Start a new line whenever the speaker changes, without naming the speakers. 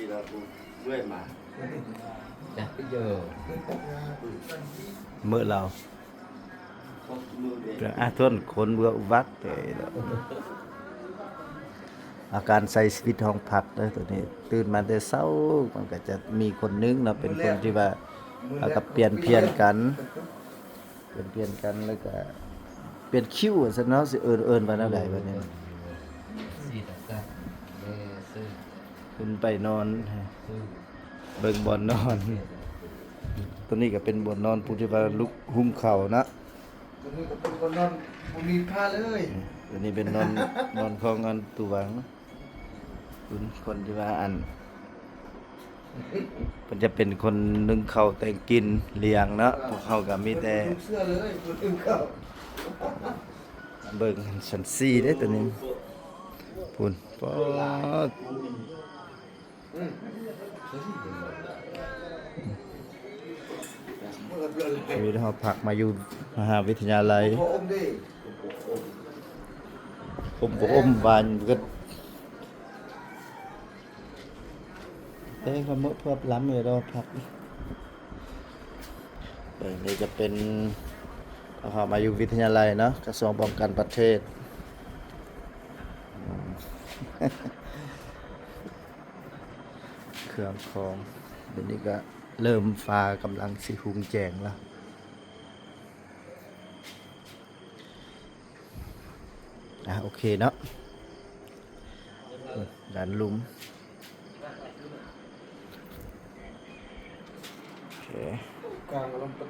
là người mà
จ้ะเยอะ
เมื่อเรา
không mưa để
อาทวนคนเบื่ออุบัติอาการใส่ชีวิตห้องพักเด้อตัวนี้ ตื่นมาแต่เช้ามันก็จะมีคนนึงเนาะเป็นคนที่ว่าเอากับเปลี่ยนเพียนกันแล้วก็เปลี่ยนคิวซะเนาะสิเอิ้นว่าแนวใดบัดนี้
สีตะกะเด้ซื้อ
ขึ้นไปนอน
ซื้อ
เบิ่งบ่อนนอน ตัวนี้ก็เป็นบ่อนนอนผู้ที่ว่าลุกหุ้มเข่านะ
ตัวนี้ก็เป็นคนนอนบ่มีผ้าเลย
ตัวนี้เป็นนอนของอันตูวังคุณคนที่ว่าอันมันจะเป็นคนนึ่งข้าวแต่งกินเลี้ยงเนาะพวกเขาก็มีแต่
เสื้อเลยคนอื่นเข้า
เบิ่งชั้น4เด้ตัวนี้พุ่นปอดชีวิตเฮาพักมาอยู่มหาวิทยาลัย
พออมดิ
อมหวานก็เอ้ยก็มื้อเพิ่มล้ำอยู่ดอกพักนี่จะเป็นเอามาอยู่วิทยาลัยเนาะกระทรวงป้องกันประเทศ เครื่องของเดี๋ยวนี้ก็เริ่มฟ้ากำลังสิหุงแจงแล้วโอเคเนาะด้านลุมโอเค
กลางลม